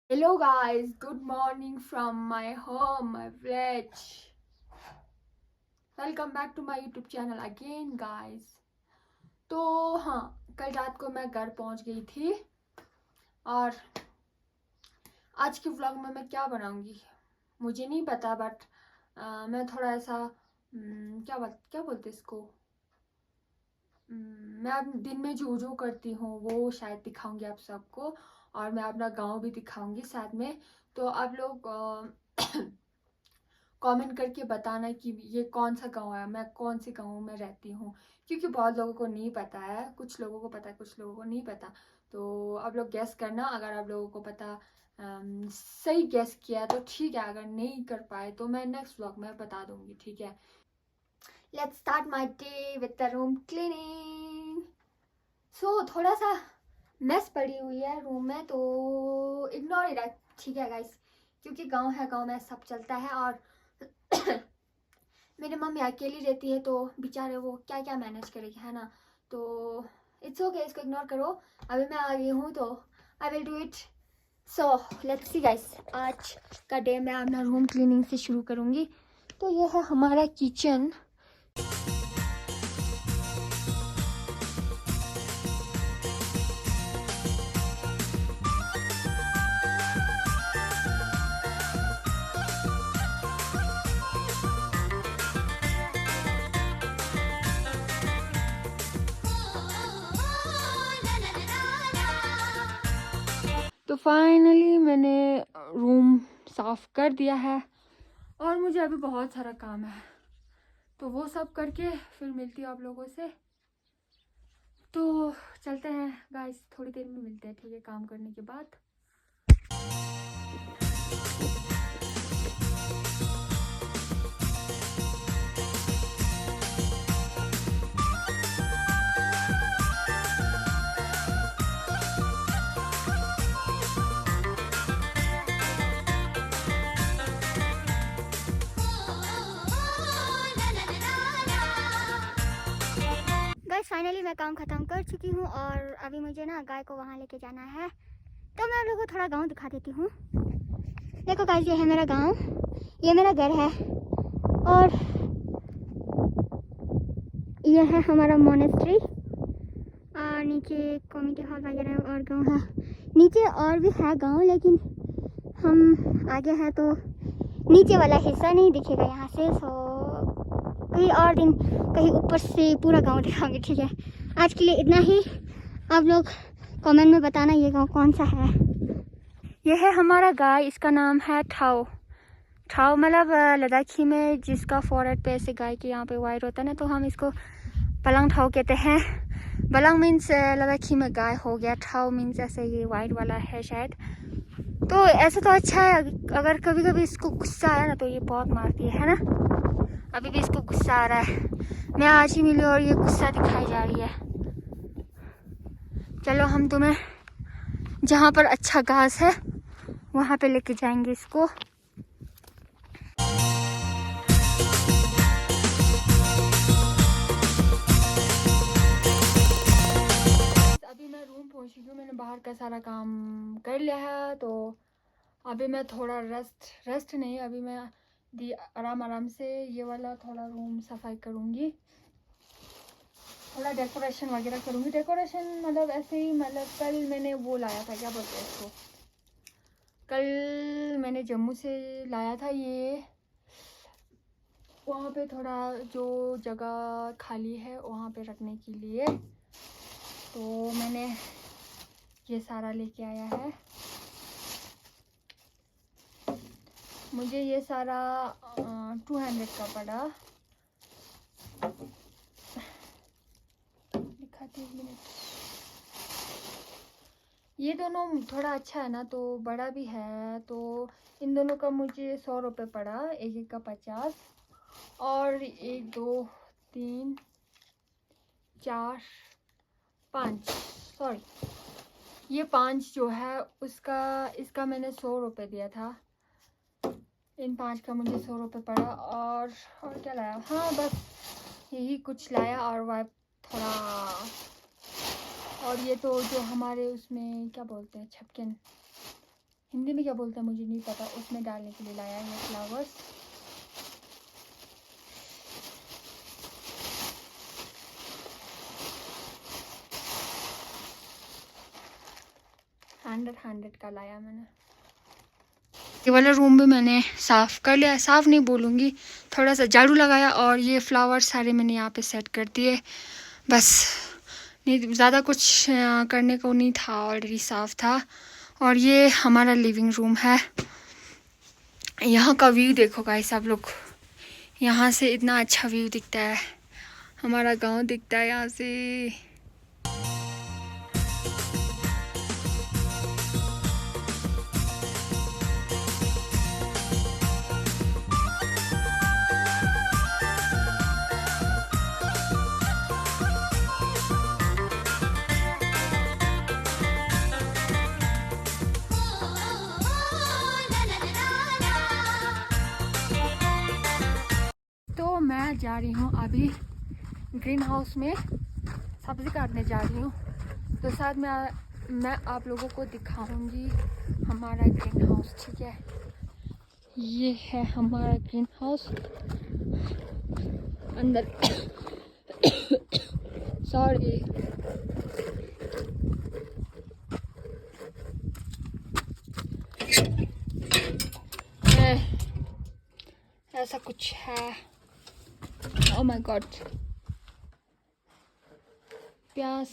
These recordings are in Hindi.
Hello guys, good morning from my home, my village. Welcome back to my YouTube channel again guys. तो हाँ, कल रात को मैं घर पहुंच गई थी और आज के व्लॉग में मैं क्या बनाऊंगी मुझे नहीं पता, बट मैं थोड़ा ऐसा क्या बोलते इसको, मैं अब दिन में जो जो करती हूँ वो शायद दिखाऊंगी आप सबको, और मैं अपना गांव भी दिखाऊंगी साथ में। तो आप लोग कमेंट करके बताना कि ये कौन सा गांव है, मैं कौन से गांव में रहती हूँ, क्योंकि बहुत लोगों को नहीं पता है, कुछ लोगों को पता है, कुछ लोगों को नहीं पता। तो आप लोग गैस करना, अगर आप लोगों को पता सही गैस किया तो ठीक है, अगर नहीं कर पाए तो मैं नेक्स्ट व्लॉग में बता दूंगी, ठीक है। Let's start my day with the room cleaning. So थोड़ा सा मेस पड़ी हुई है रूम में, तो इग्नोर इट, ठीक है गाइस, क्योंकि गांव है, गांव में सब चलता है। और मेरी मम्मी अकेली रहती है तो बेचारे वो क्या क्या मैनेज करेगी, है ना। तो इट्स ओके, इसको इग्नोर करो। अभी मैं आ गई हूँ तो I will do it. So let's see guys, आज का डे मैं अपना रूम क्लीनिंग से शुरू करूँगी। तो ये है हमारा किचन। तो फाइनली मैंने रूम साफ कर दिया है और मुझे अभी बहुत सारा काम है, तो वो सब करके फिर मिलती हूँ आप लोगों से। तो चलते हैं गाइस, थोड़ी देर में मिलते हैं, ठीक है, काम करने के बाद। गाइस फाइनली मैं काम ख़त्म कर चुकी हूँ और अभी मुझे ना गाय को वहाँ लेके जाना है, तो मैं आप लोगों को थोड़ा गांव दिखा देती हूँ। देखो गाइस, ये है मेरा गांव, ये मेरा घर है और ये है हमारा मोनेस्ट्री, और नीचे कम्युनिटी हॉल वगैरह और गांव है। नीचे और भी है गांव, लेकिन हम आगे हैं तो नीचे वाला हिस्सा नहीं दिखेगा यहाँ से। सो कहीं और दिन कहीं ऊपर से पूरा गांव दिखाऊंगी, ठीक है। आज के लिए इतना ही। आप लोग कमेंट में बताना ये गांव कौन सा है। ये है हमारा गाय, इसका नाम है ठाओ। ठाओ मतलब लद्दाखी में जिसका फोरहेड पे ऐसे गाय के यहाँ पे वाइट होता है ना, तो हम इसको पलंग ठाओ कहते हैं। बलंग मीन्स लद्दाखी में गाय हो गया, ठाओ मीन्स ऐसे ये वाइट वाला है शायद। तो ऐसा तो अच्छा है, अगर कभी कभी इसको गुस्सा आया ना तो ये बहुत मारती है ना। अभी भी इसको गुस्सा आ रहा है, मैं आज ही मिली और ये गुस्सा दिखाई जा रही है। चलो हम तुम्हें जहाँ पर अच्छा घास है वहाँ पे लेके जाएंगे इसको। अभी मैं रूम पहुँची हूँ, मैंने बाहर का सारा काम कर लिया है, तो अभी मैं थोड़ा रेस्ट नहीं, अभी मैं आराम से ये वाला थोड़ा रूम सफाई करूँगी, थोड़ा डेकोरेशन वगैरह करूँगी। डेकोरेशन मतलब ऐसे ही, मतलब कल मैंने वो लाया था, क्या बोलते हैं इसको, कल मैंने जम्मू से लाया था ये, वहाँ पे थोड़ा जो जगह खाली है वहाँ पे रखने के लिए, तो मैंने ये सारा लेके आया है। मुझे ये सारा 200 का पड़ा। दिखाती हूँ मिनट। ये दोनों थोड़ा अच्छा है ना, तो बड़ा भी है, तो इन दोनों का मुझे 100 रुपये पड़ा, एक एक का 50, और 1 2 3 4 5, सॉरी ये 5 जो है उसका, इसका मैंने 100 रुपये दिया था, इन 5 का मुझे 100 रुपये पड़ा। और क्या लाया, हाँ बस यही कुछ लाया, और वह थोड़ा, और ये तो जो हमारे उसमें क्या बोलते हैं, छपकिन, हिंदी में क्या बोलते हैं मुझे नहीं पता, उसमें डालने के लिए लाया है ये फ्लावर्स। $100 का लाया मैंने। ये वाला रूम भी मैंने साफ़ कर लिया, साफ़ नहीं बोलूँगी, थोड़ा सा झाड़ू लगाया और ये फ्लावर सारे मैंने यहाँ पे सेट कर दिए। बस नहीं, ज़्यादा कुछ करने को नहीं था, ऑलरेडी साफ़ था। और ये हमारा लिविंग रूम है। यहाँ का व्यू देखो गाइस आप लोग, यहाँ से इतना अच्छा व्यू दिखता है, हमारा गांव दिखता है यहाँ से। तो मैं जा रही हूँ अभी ग्रीन हाउस में सब्ज़ी काटने जा रही हूँ, तो साथ में मैं आप लोगों को दिखाऊंगी हमारा ग्रीन हाउस। ठीक है, ये है हमारा ग्रीन हाउस अंदर। सॉरी, ऐसा कुछ है। ओह माय गॉड, प्याज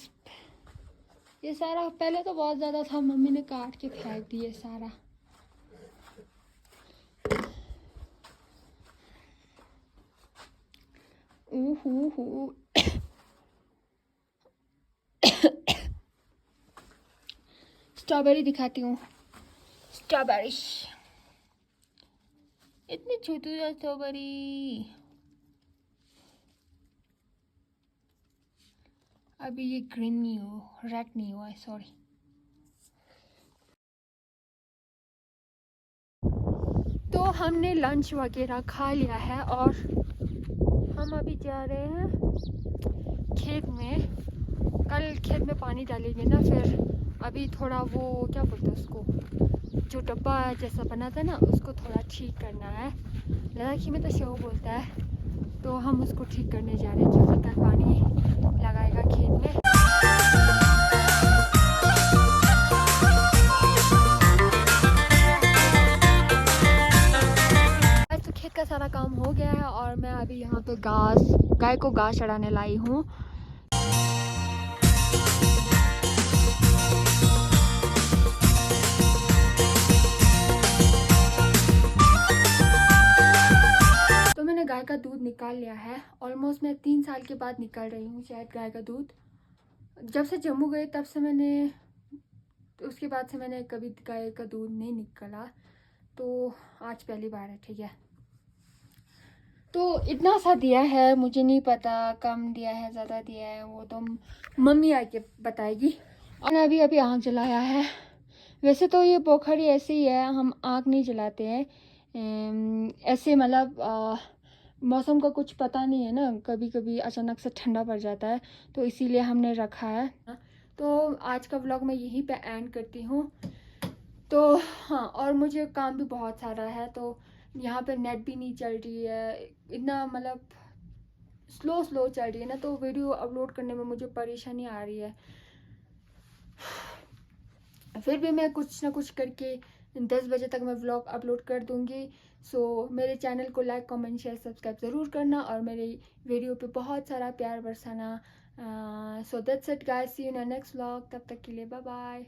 ये सारा पहले तो बहुत ज़्यादा था, मम्मी ने काट के फेंक दिए सारा। ओह स्ट्रॉबेरी दिखाती हूँ, स्ट्रॉबेरी, इतनी छोटी स्ट्रॉबेरी। अभी ये ग्रीन नहीं हो, रेड नहीं हुआ है, सॉरी। तो हमने लंच वगैरह खा लिया है और हम अभी जा रहे हैं खेत में। कल खेत में पानी डालेंगे ना, फिर अभी थोड़ा वो क्या बोलते हैं उसको, जो डब्बा जैसा बना था ना, उसको थोड़ा ठीक करना है। लद्दाखी में तो शो बोलता है, तो हम उसको ठीक करने जा रहे हैं क्योंकि कल पानी लगाएगा खेत में। तो खेत का सारा काम हो गया है और मैं अभी यहाँ पे गाय को घास चढ़ाने लाई हूँ। गाय का दूध निकाल लिया है, ऑलमोस्ट मैं 3 साल के बाद निकाल रही हूँ शायद गाय का दूध। जब से जम्मू गए तब से मैंने, उसके बाद से मैंने कभी गाय का दूध नहीं निकाला, तो आज पहली बार है। ठीक है, तो इतना सा दिया है, मुझे नहीं पता कम दिया है ज़्यादा दिया है, वो तो मम्मी आके बताएगी। और अभी आग जलाया है। वैसे तो ये पोखरी ऐसे ही है, हम आग नहीं जलाते हैं ऐसे, मतलब मौसम का कुछ पता नहीं है ना, कभी कभी अचानक से ठंडा पड़ जाता है, तो इसीलिए हमने रखा है। तो आज का व्लॉग मैं यहीं पे एंड करती हूँ। तो हाँ, और मुझे काम भी बहुत सारा है, तो यहाँ पे नेट भी नहीं चल रही है, इतना मतलब स्लो चल रही है ना, तो वीडियो अपलोड करने में मुझे परेशानी आ रही है। फिर भी मैं कुछ ना कुछ करके 10 बजे तक मैं व्लॉग अपलोड कर दूँगी। सो मेरे चैनल को लाइक कमेंट शेयर सब्सक्राइब ज़रूर करना और मेरे वीडियो पे बहुत सारा प्यार बरसाना। So that's it guys, see you in next vlog, तब तक के लिए बाय बाय।